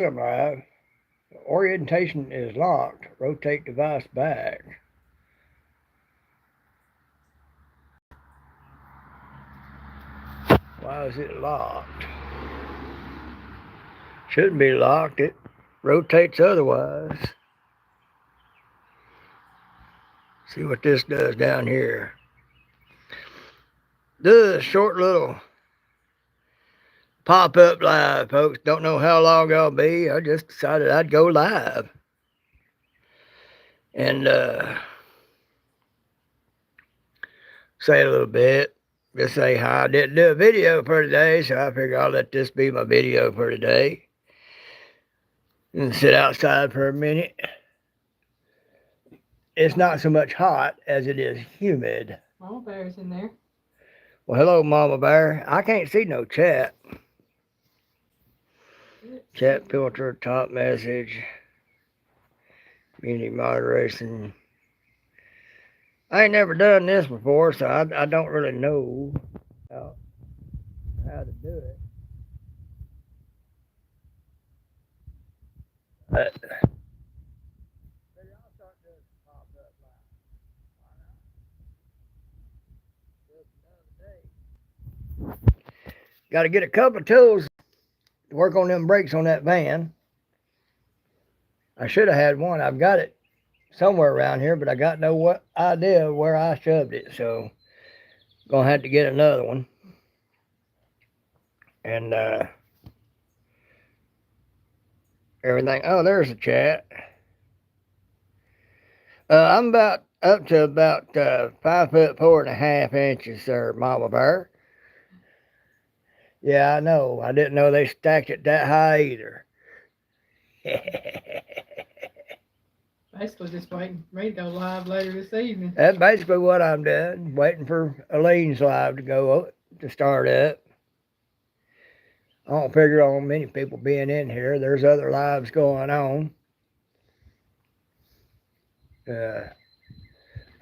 I'm live. Orientation is locked. Rotate device back. Why is it locked? Shouldn't be locked. It rotates otherwise. See what this does down here. This short little pop-up live, folks. Don't know how long I'll be. I just decided I'd go live. And say a little bit. Just say hi. I didn't do a video for today, so I figure I'll let this be my video for today. And sit outside for a minute. It's not so much hot as it is humid. Mama Bear's in there. Well, hello, Mama Bear. I can't see no chat. Chat filter, top message, community moderation. I ain't never done this before, so I don't really know how to do it. But maybe I'll start doing some pop-up live. Got to get a couple of tools to work on them brakes on that van. I should have had one. I've got it somewhere around here, but I got no idea where I shoved it, so gonna have to get another one. And everything. Oh, there's the chat. I'm about up to about 5'4.5" there, Mama Bear. Yeah, I know. I didn't know they stacked it that high either. Basically just waiting for me to go live later this evening. That's basically what I'm doing. Waiting for Eileen's live to start up. I don't figure on many people being in here. There's other lives going on.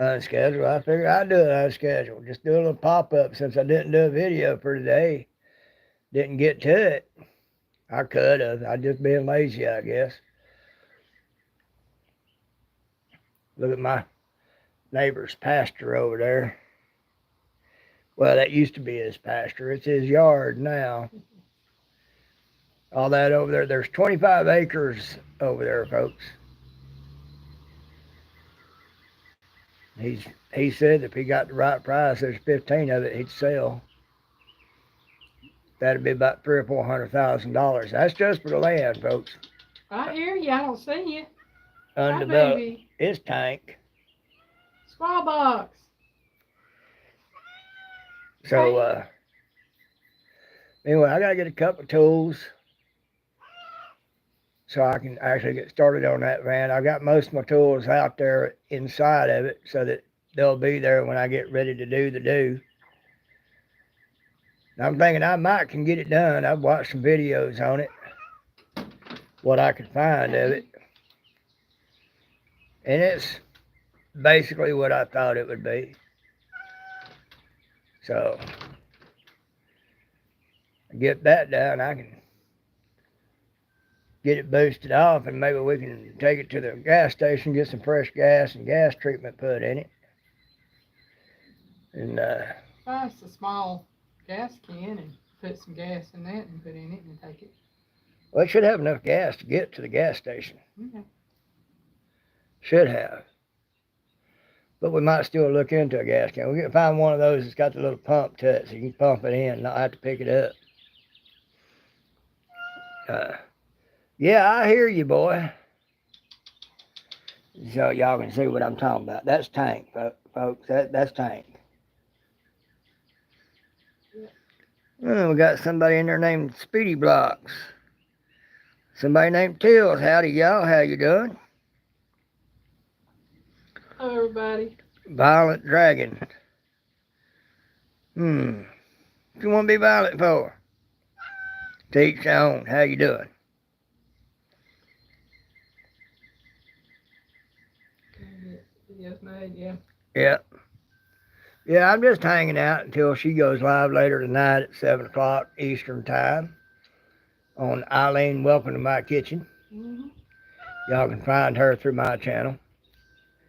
Unscheduled. I figured I'd do it unscheduled. Just do a little pop-up since I didn't do a video for today. Didn't get to it. I could have. I'd just been lazy, I guess. Look at my neighbor's pasture over there. Well, that used to be his pasture. It's his yard now. All that over there. There's 25 acres over there, folks. He said if he got the right price, there's 15 of it he'd sell. That'd be about $300,000 or $400,000. That's just for the land, folks. I hear you. I don't see you. Undeveloped. It's tank. Small box. So anyway, I gotta get a couple of tools so I can actually get started on that van. I got most of my tools out there inside of it so that they'll be there when I get ready to do the do. I'm thinking I might can get it done. I've watched some videos on it, what I could find of it. And it's basically what I thought it would be. So, get that done, I can get it boosted off and maybe we can take it to the gas station, get some fresh gas and gas treatment put in it. And just a small gas can and put some gas in that and put in it and take it. Well, it should have enough gas to get to the gas station. Okay. Should have. But we might still look into a gas can. We can find one of those that's got the little pump to it so you can pump it in and not have to pick it up. Yeah, I hear you, boy. So y'all can see what I'm talking about. That's tank, folks. That's tank. Oh, we got somebody in there named Speedy Blocks. Somebody named Tills. Howdy, y'all. How you doing? Hello, everybody. Violent Dragon. What you want to be violent for? To each their own. How you doing? Videos made, yeah. Yeah. Yeah, I'm just hanging out until she goes live later tonight at 7 o'clock Eastern time on Eileen Welcome to My Kitchen. Mm-hmm. Y'all can find her through my channel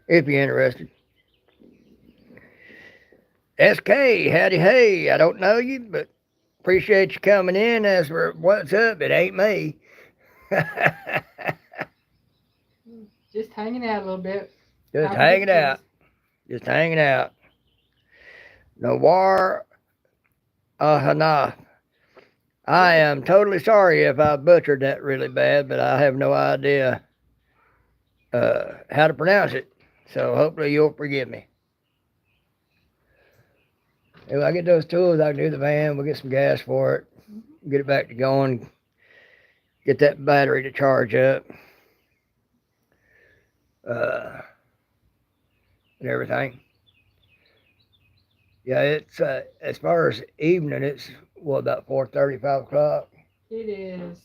if you're interested. SK, howdy hey. I don't know you, but appreciate you coming in. As for what's up, it ain't me. Just hanging out a little bit. Just hanging out. Just hanging out. Nawar Ahana. I am totally sorry if I butchered that really bad, but I have no idea how to pronounce it. So hopefully you'll forgive me. If I get those tools, I can do the van. We'll get some gas for it. Get it back to going. Get that battery to charge up. And everything. Yeah, it's as far as evening, it's about 4:30, 5 o'clock. It is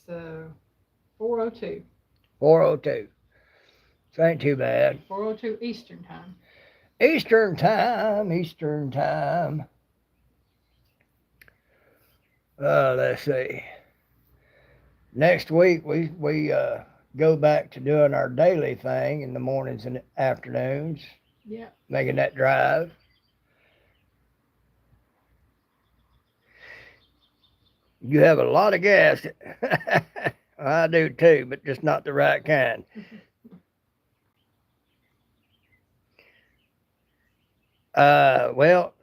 4:02. 4:02. So ain't too bad. 4:02 Eastern time. Eastern time. Eastern time. Let's see. Next week we go back to doing our daily thing in the mornings and afternoons. Yeah. Making that drive. You have a lot of gas. I do too, but just not the right kind. Well,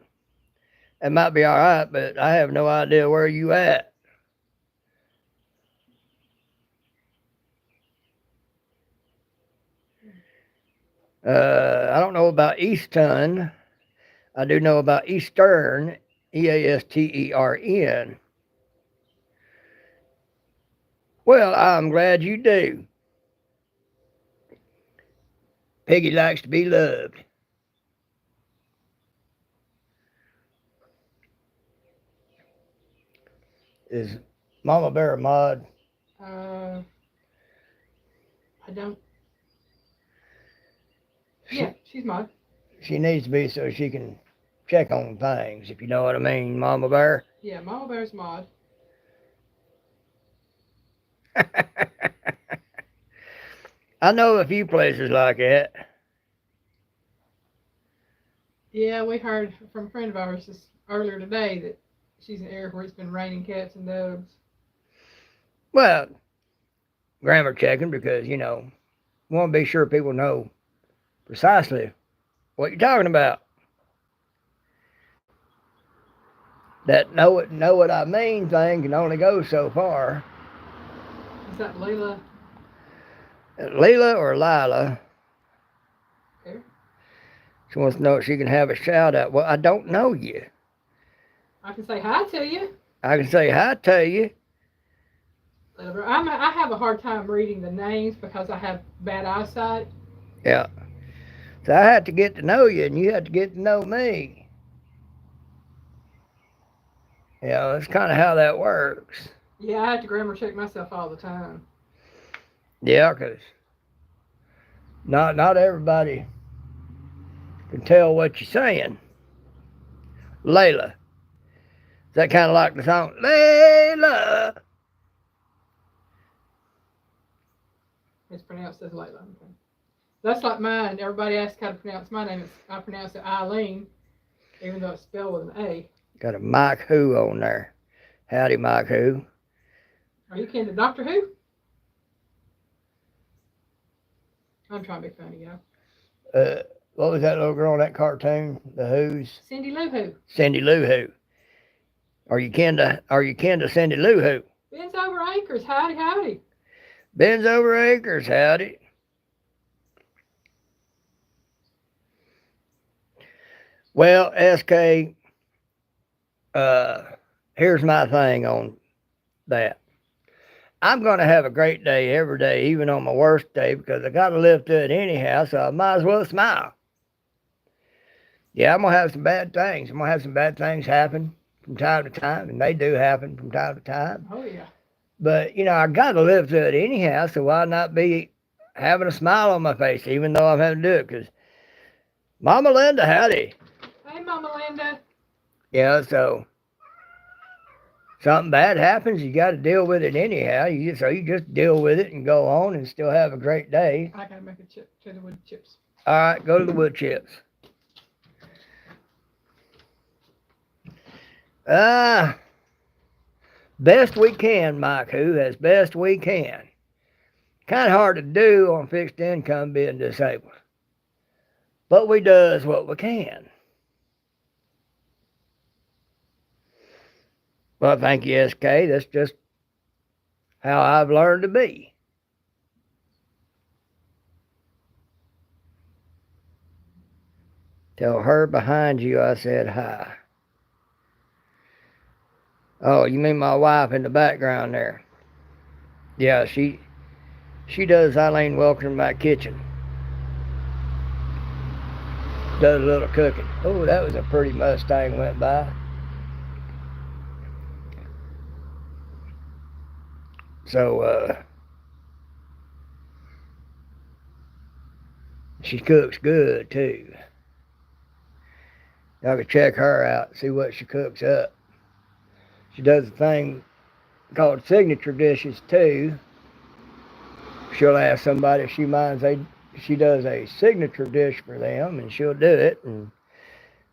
it might be all right, but I have no idea where you at. I don't know about Easton. I do know about Eastern, Eastern. Well, I'm glad you do. Piggy likes to be loved. Is Mama Bear a mod? I don't. Yeah, she's mod. She needs to be so she can check on things, if you know what I mean, Mama Bear. Yeah, Mama Bear's mod. I know a few places like that. Yeah, we heard from a friend of ours earlier today that she's in an area where it's been raining cats and dogs. Well, grammar checking because, you know, we want to be sure people know precisely what you're talking about. That know what I mean thing can only go so far. Is that Layla? Leela or Lila? There. She wants to know if she can have a shout out. Well, I don't know you. I can say hi to you. I can say hi to you. I have a hard time reading the names because I have bad eyesight. Yeah. So I had to get to know you, and you had to get to know me. Yeah, that's kind of how that works. Yeah, I have to grammar check myself all the time. Yeah, because not everybody can tell what you're saying. Layla. Is that kind of like the song? Layla. It's pronounced as Layla. Okay. That's like mine. Everybody asks how to pronounce my name. I pronounce it Eileen, even though it's spelled with an A. Got a Mike Who on there. Howdy, Mike Who. Are you kin to Doctor Who? I'm trying to be funny, y'all. What was that little girl in that cartoon? The Who's? Cindy Lou Who. Cindy Lou Who. Are you kin to Cindy Lou Who? Ben's over acres. Howdy, howdy. Ben's over acres. Howdy. Well, SK, here's my thing on that. I'm going to have a great day every day, even on my worst day, because I got to live through it anyhow, so I might as well smile. Yeah, I'm going to have some bad things. I'm going to have some bad things happen from time to time, and they do happen from time to time. Oh, yeah. But, you know, I got to live through it anyhow, so why not be having a smile on my face, even though I'm having to do it? Because Mama Linda, howdy. Hey, Mama Linda. Yeah, so something bad happens, you got to deal with it anyhow. So you just deal with it and go on and still have a great day. I gotta make a chip to the wood chips. All right, go to the wood chips. Best we can, Mike, who as best we can. Kind of hard to do on fixed income being disabled. But we does what we can. Well, thank you, SK. That's just how I've learned to be. Tell her behind you I said hi. Oh, you mean my wife in the background there? Yeah, she does Eileen welcome in my kitchen. Does a little cooking. Oh, that was a pretty Mustang went by. So, she cooks good too. Y'all can check her out, see what she cooks up. She does a thing called signature dishes too. She'll ask somebody if she minds she does a signature dish for them, and she'll do it and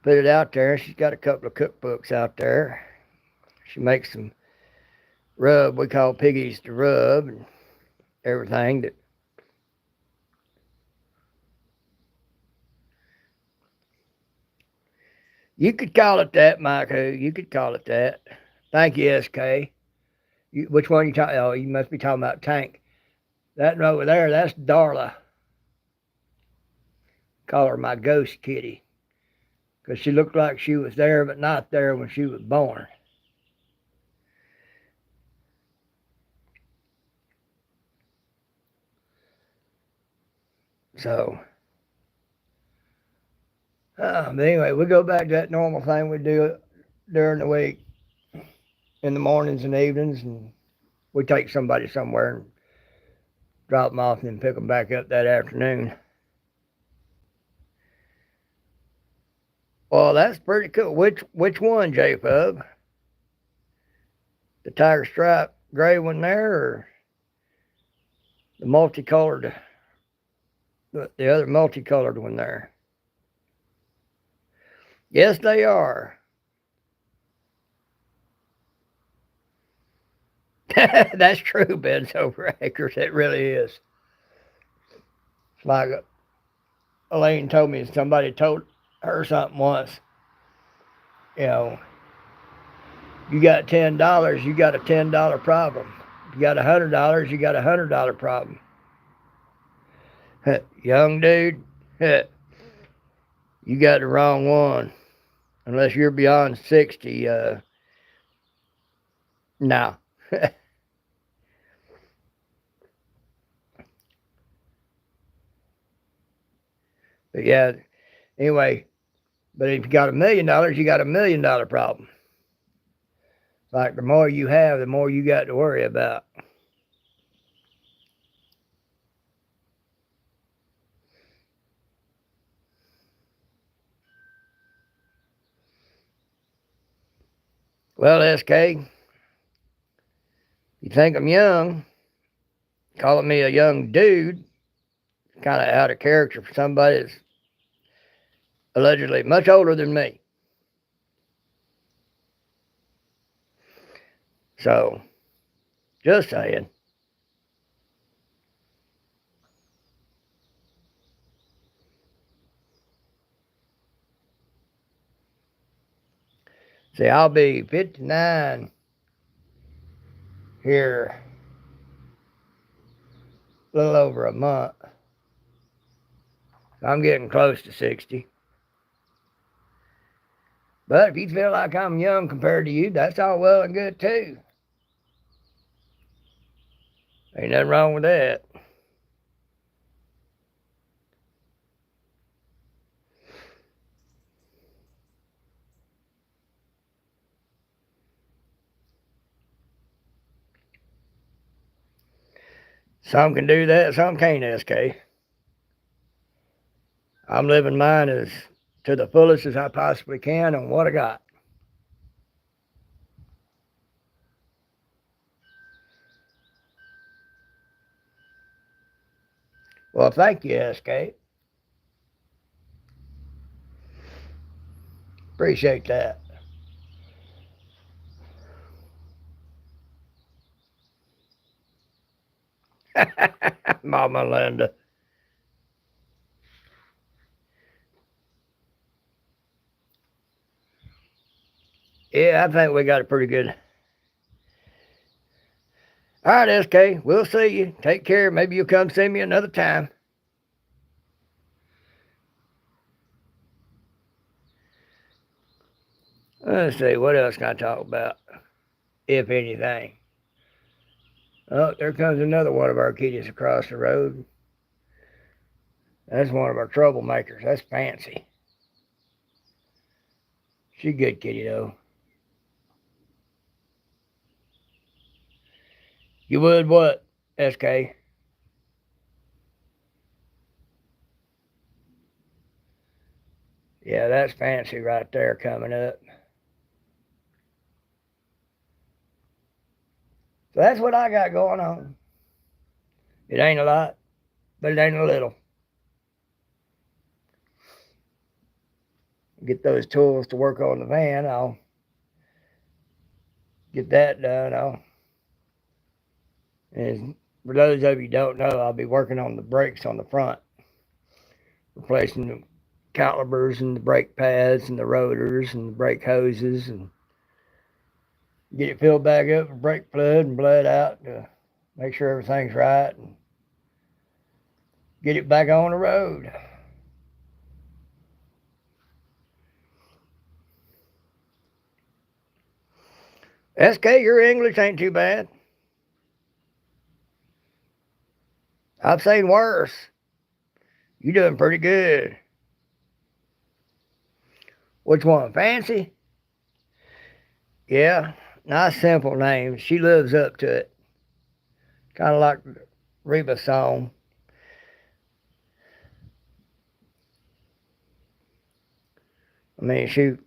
put it out there. She's got a couple of cookbooks out there. She makes some rub we call Piggies to rub and everything that you could call it that, Mike. You could call it that. Thank you, SK. Which one you talking? Oh, you must be talking about Tank. That over there, that's Darla. Call her my ghost kitty, because she looked like she was there but not there when she was born. So, but anyway, we go back to that normal thing we do during the week, in the mornings and evenings, and we take somebody somewhere and drop them off and then pick them back up that afternoon. Well, that's pretty cool. Which one, J-Pub? The tiger stripe gray one there, or the multicolored, the other multicolored one there? Yes, they are. That's true, beds over acres. It really is. It's like Elaine told me, somebody told her something once. You know, you got $10, you got a $10 problem. You got $100, you got a $100 problem. Young dude, you got the wrong one. Unless you're beyond 60, no. But yeah, anyway, but if you got $1 million, you got $1 million problem. Like the more you have, the more you got to worry about. Well, SK, you think I'm young, calling me a young dude, kind of out of character for somebody that's allegedly much older than me. So, just saying. See, I'll be 59 here a little over a month. I'm getting close to 60. But if you feel like I'm young compared to you, that's all well and good too. Ain't nothing wrong with that. Some can do that, some can't, SK. I'm living mine as to the fullest as I possibly can on what I got. Well, thank you, SK. Appreciate that. Mama Linda. Yeah, I think we got a pretty good. All right, SK. We'll see you. Take care. Maybe you'll come see me another time. Let's see. What else can I talk about? If anything. Oh, there comes another one of our kitties across the road. That's one of our troublemakers. That's Fancy. She a good kitty, though. You would what, SK? Yeah, that's Fancy right there coming up. So that's what I got going on. It ain't a lot, but it ain't a little. Get those tools to work on the van. I'll get that done. And for those of you who don't know, I'll be working on the brakes on the front, replacing the calipers and the brake pads and the rotors and the brake hoses, and get it filled back up with brake fluid and blood out to make sure everything's right and get it back on the road. SK, your English ain't too bad. I've seen worse. You doing pretty good. Which one? Fancy? Yeah, nice simple name. She lives up to it. Kind of like Reba's song. I mean, shoot,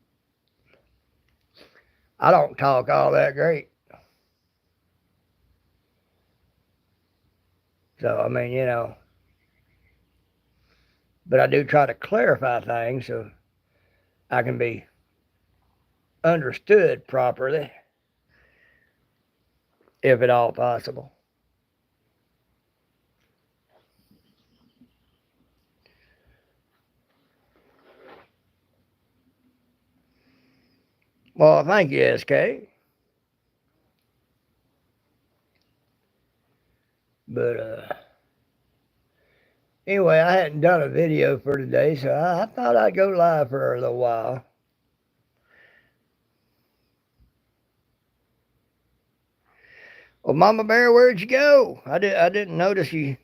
I don't talk all that great. So, I mean, but I do try to clarify things so I can be understood properly, if at all possible. Well, thank you, SK. But anyway, I hadn't done a video for today, so I thought I'd go live for a little while. Well, Mama Bear, where'd you go? I didn't notice you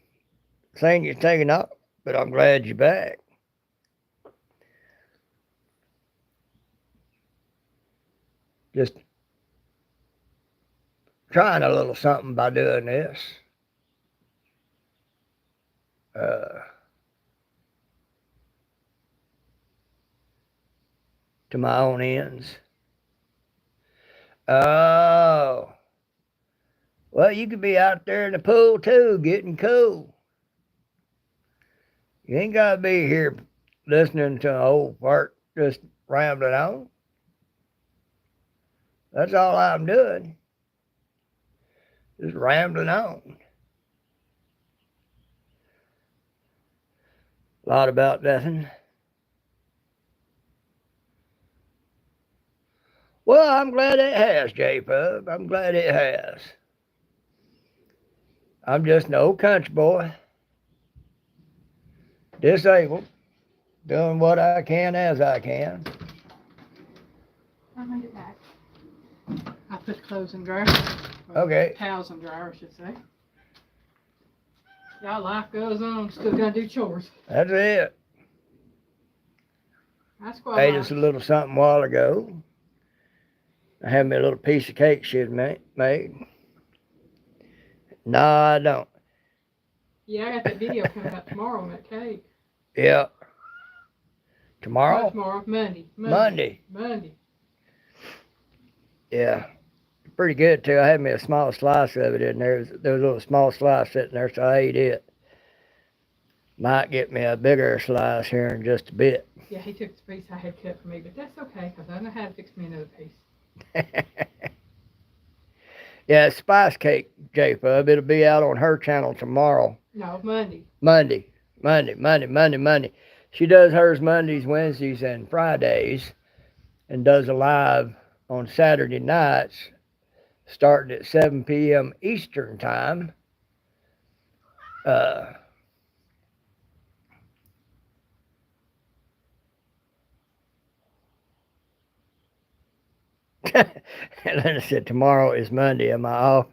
saying you're taking off, but I'm glad you're back. Just trying a little something by doing this. To my own ends. Oh. Well, you could be out there in the pool too, getting cool. You ain't got to be here listening to an old fart just rambling on. That's all I'm doing. Just rambling on. A lot about nothing. Well, I'm glad it has, J-Pub. I'm glad it has. I'm just an old country boy, disabled, doing what I can as I can. I made it back. I put the clothes in the dryer. Okay. Towels in the dryer, I should say. Yeah, life goes on. Still gotta do chores. That's it. That's quite Ate us a little something a while ago. I had me a little piece of cake she had made. No, I don't. Yeah, I got that video coming out tomorrow on that cake. Yeah. Tomorrow? Not tomorrow, Monday. Monday. Yeah. Pretty good too. I had me a small slice of it in there. There was a little small slice sitting there, so I ate it. Might get me a bigger slice here in just a bit. Yeah, he took the piece I had cut for me, but that's okay because I know how to fix me another piece. Yeah, Spice Cake J-Pub. It'll be out on her channel tomorrow. No, Monday. Monday. She does hers Mondays, Wednesdays, and Fridays, and does a live on Saturday nights, starting at 7 p.m. Eastern Time. And Linda said, tomorrow is Monday. Am I off?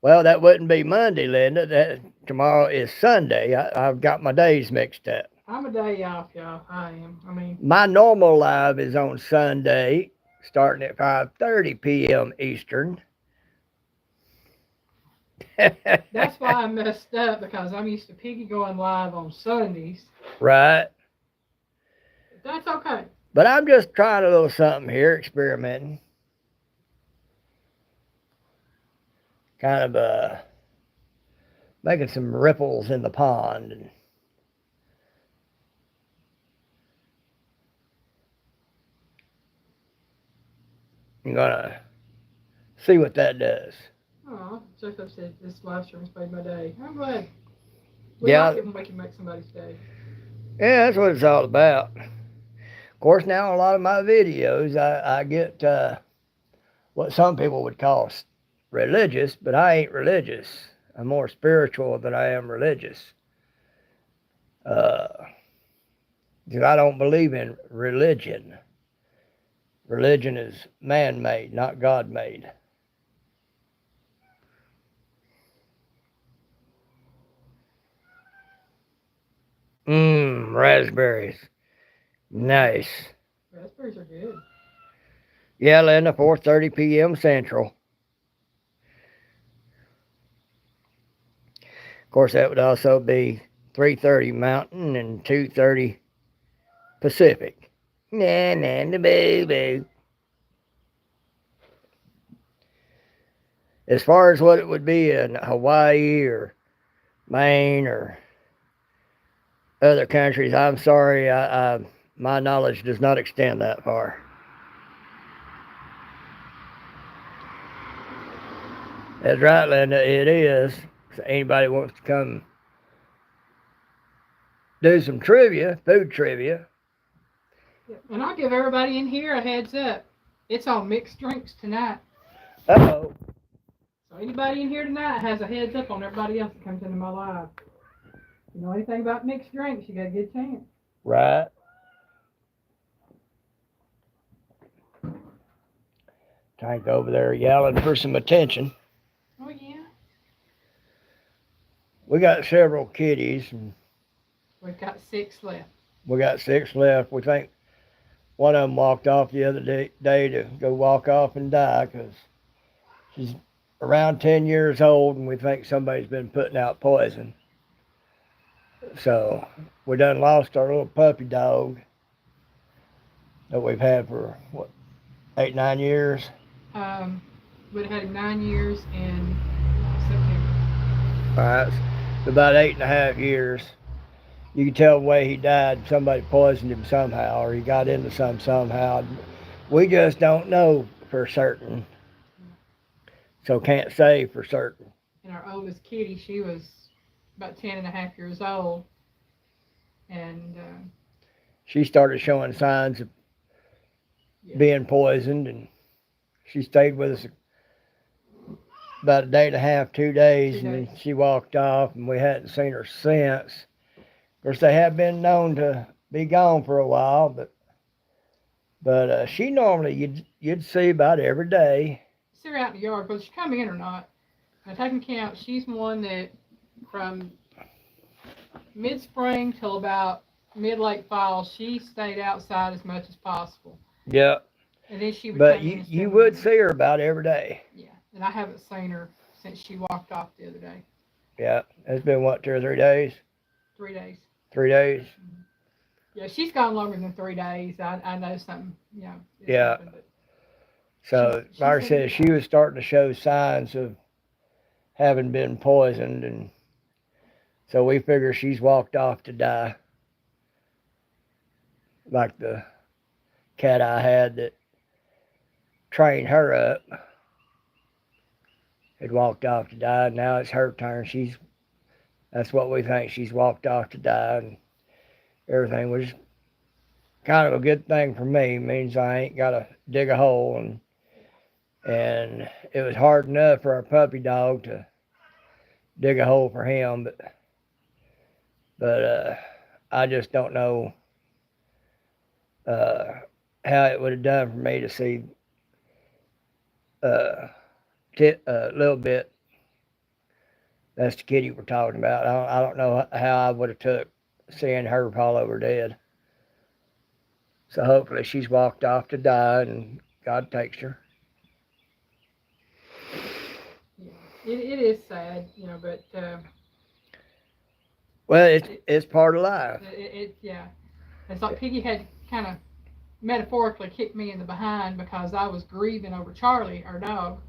Well, that wouldn't be Monday, Linda. Tomorrow is Sunday. I've got my days mixed up. I'm a day off, y'all. I am. I mean, my normal live is on Sunday, starting at 5:30 p.m. Eastern. that's why I messed up because I'm used to Piggy going live on Sundays. Right. But that's okay. But I'm just trying a little something here, experimenting. Kind of making some ripples in the pond. And I'm gonna see what that does. Oh, Jacob said this live stream's made my day. I'm glad. Yeah. Like it when we can make somebody's day. Yeah, that's what it's all about. Of course, now a lot of my videos, I get what some people would call religious, but I ain't religious. I'm more spiritual than I am religious. Because I don't believe in religion. Religion is man-made, not God-made. Raspberries. Nice. Raspberries are good. Yeah, Linda, 4:30 p.m. Central. Of course, that would also be 3:30 Mountain and 2:30 Pacific. The boo-boo. As far as what it would be in Hawaii or Maine or other countries, I'm sorry, my knowledge does not extend that far. That's right, Linda, it is. So anybody wants to come do some trivia, food trivia. And I'll give everybody in here a heads up. It's on mixed drinks tonight. Uh-oh. So anybody in here tonight has a heads up on everybody else that comes into my live. If you know anything about mixed drinks, you got a good chance. Right. Tank over there yelling for some attention. Oh, yeah. We got several kitties, and We've got 6 left. we got 6 left. We think one of them walked off the other day to go walk off and die because she's around 10 years old, and we think somebody's been putting out poison. So we done lost our little puppy dog that we've had for, 8, 9 years? We'd had him 9 years in September. All right, it's about 8.5 years. You can tell the way he died, somebody poisoned him somehow, or he got into somehow. We just don't know for certain. So can't say for certain. And our oldest kitty, she was about 10.5 years old. And she started showing signs of being poisoned, and she stayed with us about a day and a half, 2 days, and then she walked off, and we hadn't seen her since. Of course, they have been known to be gone for a while, but she normally you'd see about every day. See her out in the yard, whether she come in or not. Now, taking count, she's one that from mid-spring till about mid-late fall, she stayed outside as much as possible. Yeah. And then she would. But you would see her about every day. Yeah, and I haven't seen her since she walked off the other day. Yeah, it's been what, 2 or 3 days? 3 days. 3 days. Mm-hmm. Yeah, she's gone longer than 3 days. I know something. Yeah. So, like I said, she was starting to show signs of having been poisoned, and So we figure she's walked off to die. Like the cat I had that trained her up had walked off to die. Now it's her turn. That's what we think. She's walked off to die, and everything was kind of a good thing for me. It means I ain't got to dig a hole, and it was hard enough for our puppy dog to dig a hole for him, but I just don't know how it would have done for me to see a little bit. That's the kitty we're talking about. I don't know how I would have took seeing her fall over dead. So hopefully she's walked off to die and God takes her. Yeah, it is sad, but well, it's part of life. Yeah, it's like Piggy had kind of metaphorically kicked me in the behind because I was grieving over Charlie, our dog,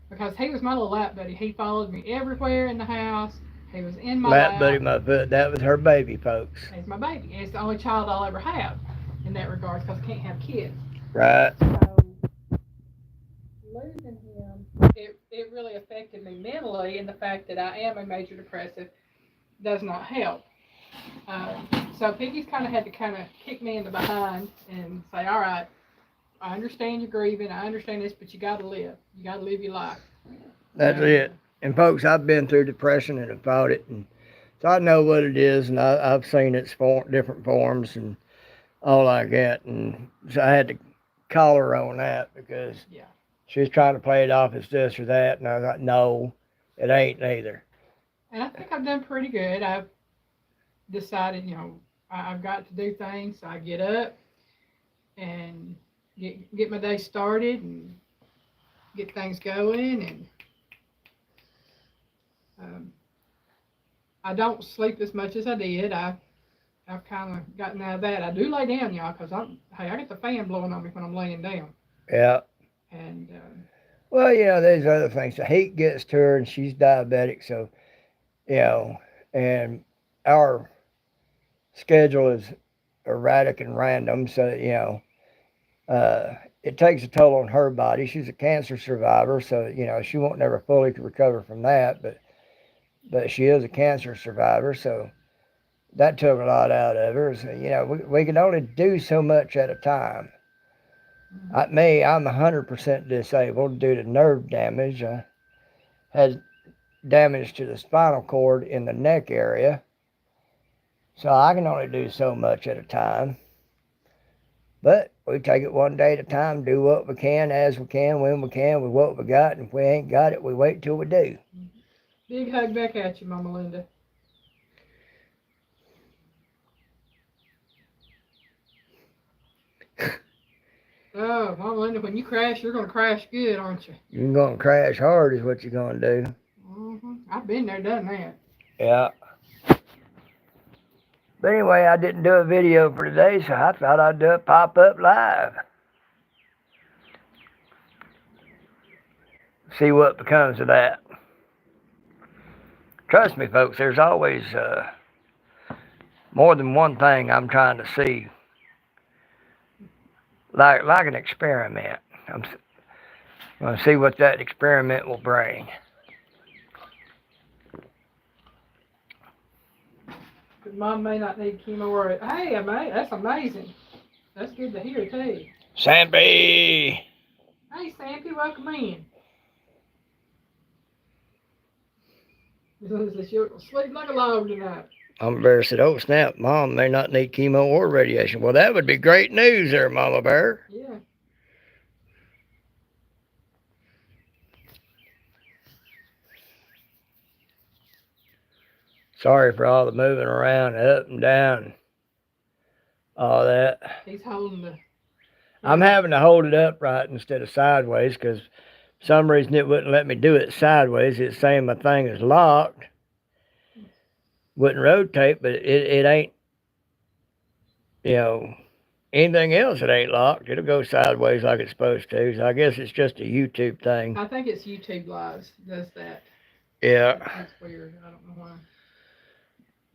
because he was my little lap buddy. He followed me everywhere in the house. He was in my lap. Lap buddy, my foot. That was her baby, folks. He's my baby. It's the only child I'll ever have in that regard because I can't have kids. Right. So losing him, it really affected me mentally, and the fact that I am a major depressive does not help. So Piggy's kind of had to kick me in the behind and say, all right, I understand you're grieving, I understand this, but you got to live. You got to live your life. That's it. And folks, I've been through depression and have fought it, and so I know what it is, and I've seen its different forms and all like that, and so I had to call her on that because she was trying to play it off as this or that, and I was like, no, it ain't neither. And I think I've done pretty good. I've decided, I've got to do things, so I get up and get my day started and get things going, and I don't sleep as much as I did. I've kind of gotten out of that. I do lay down, y'all, because I get the fan blowing on me when I'm laying down. Yeah. And well, there's other things. The heat gets to her, and she's diabetic, so and our schedule is erratic and random, so it takes a toll on her body. She's a cancer survivor, so she won't never fully recover from that, but she is a cancer survivor, so that took a lot out of her. So, we can only do so much at a time. I'm 100% disabled due to nerve damage. I had damage to the spinal cord in the neck area, so I can only do so much at a time. But we take it one day at a time, do what we can, as we can, when we can, with what we got, and if we ain't got it, we wait till we do. Big hug back at you, Mama Linda. Oh, Mama Linda, when you crash, you're going to crash good, aren't you? You're going to crash hard is what you're going to do. Mm-hmm. I've been there, done that. Yeah. But anyway, I didn't do a video for today, so I thought I'd do a pop-up live. See what becomes of that. Trust me, folks, there's always more than one thing I'm trying to see. Like an experiment. I'm going to see what that experiment will bring. Mom may not need chemo or... Hey, that's amazing. That's good to hear, too. Sampy! Hey, Sampy, welcome in. You're sleep like a log tonight. Mama Bear said, oh, snap, Mom may not need chemo or radiation. Well, that would be great news there, Mama Bear. Yeah. Sorry for all the moving around, up and down, all that. He's holding the... I'm having to hold it upright instead of sideways because for some reason it wouldn't let me do it sideways. It's saying my thing is locked. Wouldn't rotate, but it ain't, anything else that ain't locked. It'll go sideways like it's supposed to. So I guess it's just a YouTube thing. I think it's YouTube Lives does that. Yeah. That's weird. I don't know why.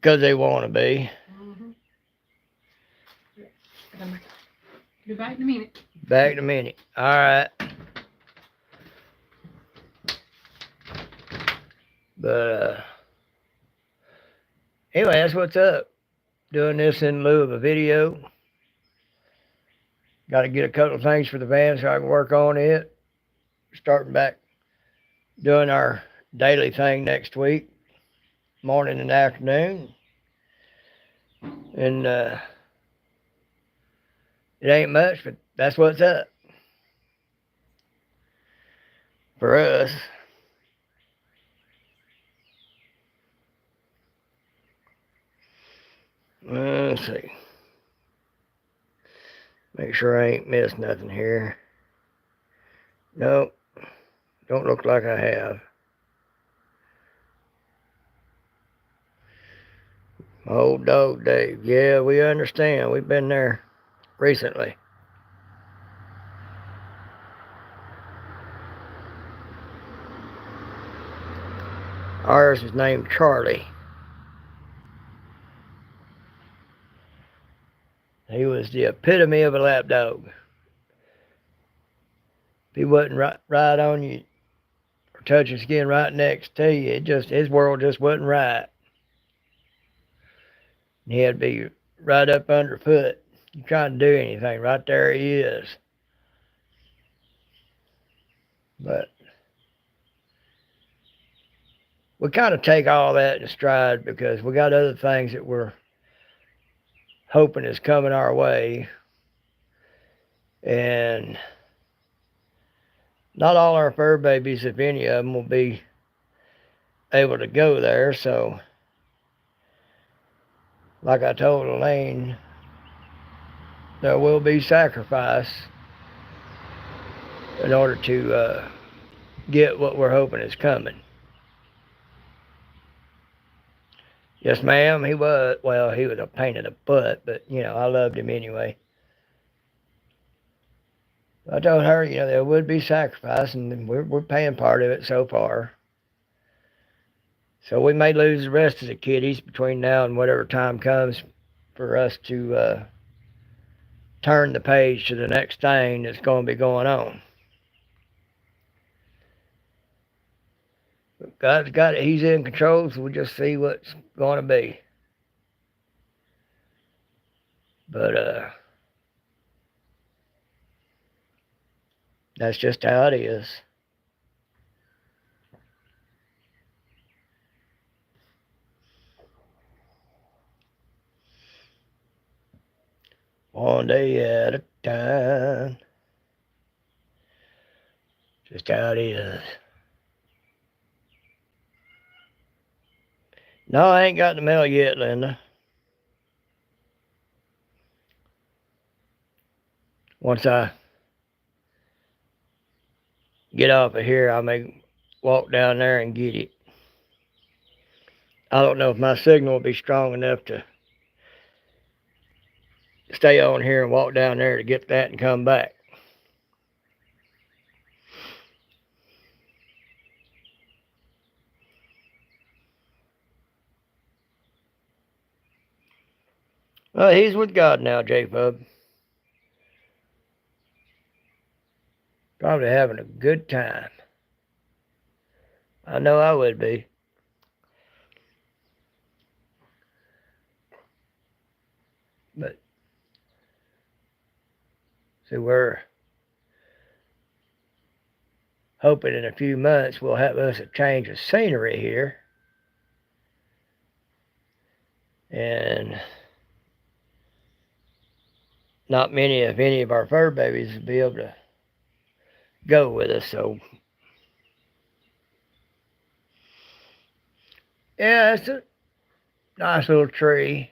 because they want to be. Mm-hmm. Be back in a minute. Back in a minute. All right. But anyway, that's what's up. Doing this in lieu of a video. Got to get a couple of things for the van so I can work on it. Starting back doing our daily thing next week, morning and afternoon. And it ain't much, but that's what's up for us. Let's see. Make sure I ain't missed nothing here. Nope. Don't look like I have. Old dog Dave. Yeah, we understand. We've been there recently. Ours is named Charlie. He was the epitome of a lap dog. If he wasn't right on you or touch his skin right next to you, his world just wasn't right. And he had to be right up underfoot. You trying to do anything, right there he is. But we kind of take all that in stride because we got other things that we're hoping is coming our way. And not all our fur babies, if any of them, will be able to go there. So, like I told Elaine, there will be sacrifice in order to get what we're hoping is coming. Yes, ma'am, he was a pain in the butt, but, I loved him anyway. I told her, there would be sacrifice, and we're paying part of it so far. So we may lose the rest of the kitties between now and whatever time comes for us to turn the page to the next thing that's going to be going on. God's got it. He's in control, so we'll just see what's going to be. But that's just how it is. One day at a time. Just how it is. No, I ain't got the mail yet, Linda. Once I get off of here, I may walk down there and get it. I don't know if my signal will be strong enough to stay on here and walk down there to get that and come back. Well, he's with God now, J-Pub. Probably having a good time. I know I would be. But, see, we're hoping in a few months we'll have us a change of scenery here. And not many, if any, of our fur babies will be able to go with us. So, yeah, it's a nice little tree.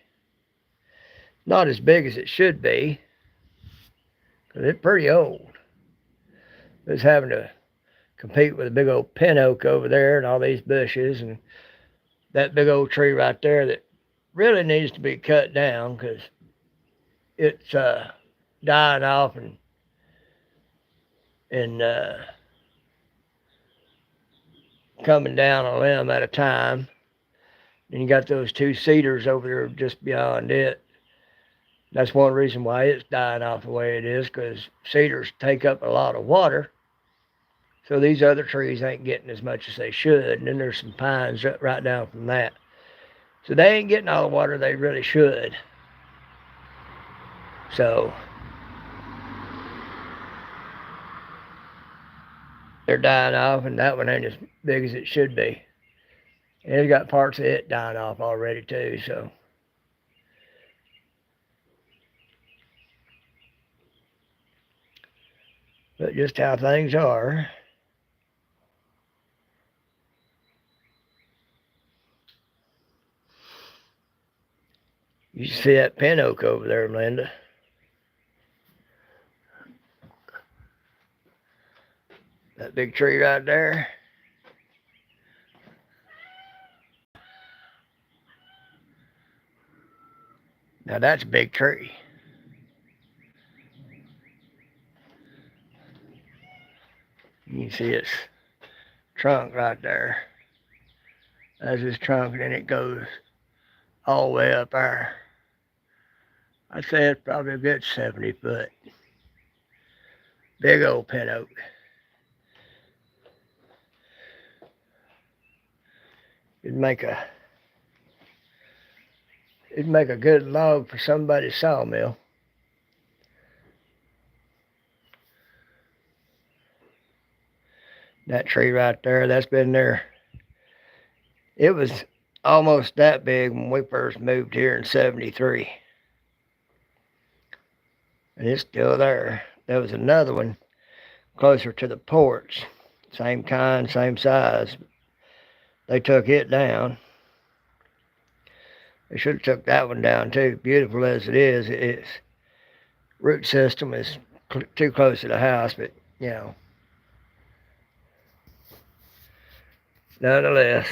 Not as big as it should be, because it's pretty old. It's having to compete with a big old pin oak over there and all these bushes and that big old tree right there that really needs to be cut down because it's dying off and coming down a limb at a time. And you got those 2 cedars over there just beyond it. That's one reason why it's dying off the way it is, because cedars take up a lot of water. So these other trees ain't getting as much as they should. And then there's some pines right down from that. So they ain't getting all the water they really should. So they're dying off, and that one ain't as big as it should be. And it's got parts of it dying off already too, so. But just how things are. You see that pin oak over there, Melinda? That big tree right there. Now that's a big tree. You can see its trunk right there. That's his trunk, and then it goes all the way up there. I'd say it's probably a good 70 foot. Big old pin oak. It'd make a good log for somebody's sawmill. That tree right there, that's been there. It was almost that big when we first moved here in 73. And it's still there. There was another one closer to the porch. Same kind, same size. They took it down. They should have took that one down too. Beautiful as it is, its root system is too close to the house, but you know, nonetheless.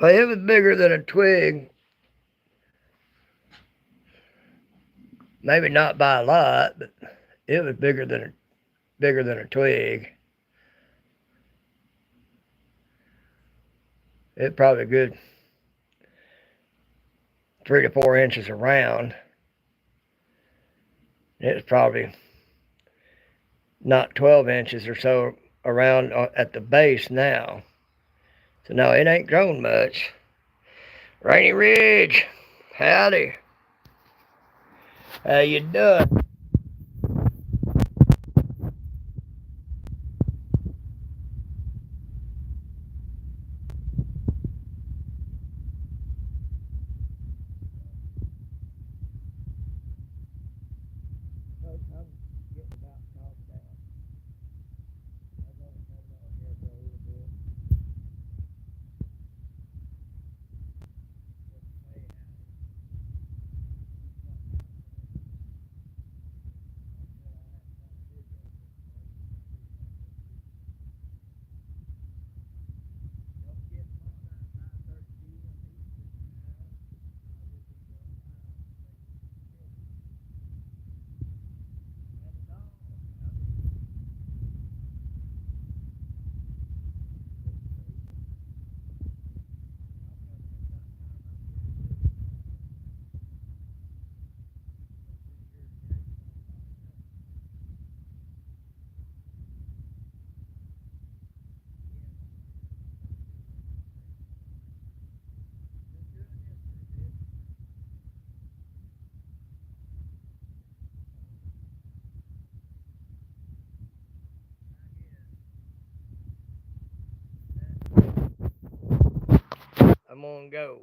Well, it was bigger than a twig. Maybe not by a lot, but it was bigger than a twig. It probably a good 3 to 4 inches around. It's probably not 12 inches or so around at the base now. So no, it ain't grown much. Rainy Ridge, howdy. How you doing? I'm gonna go.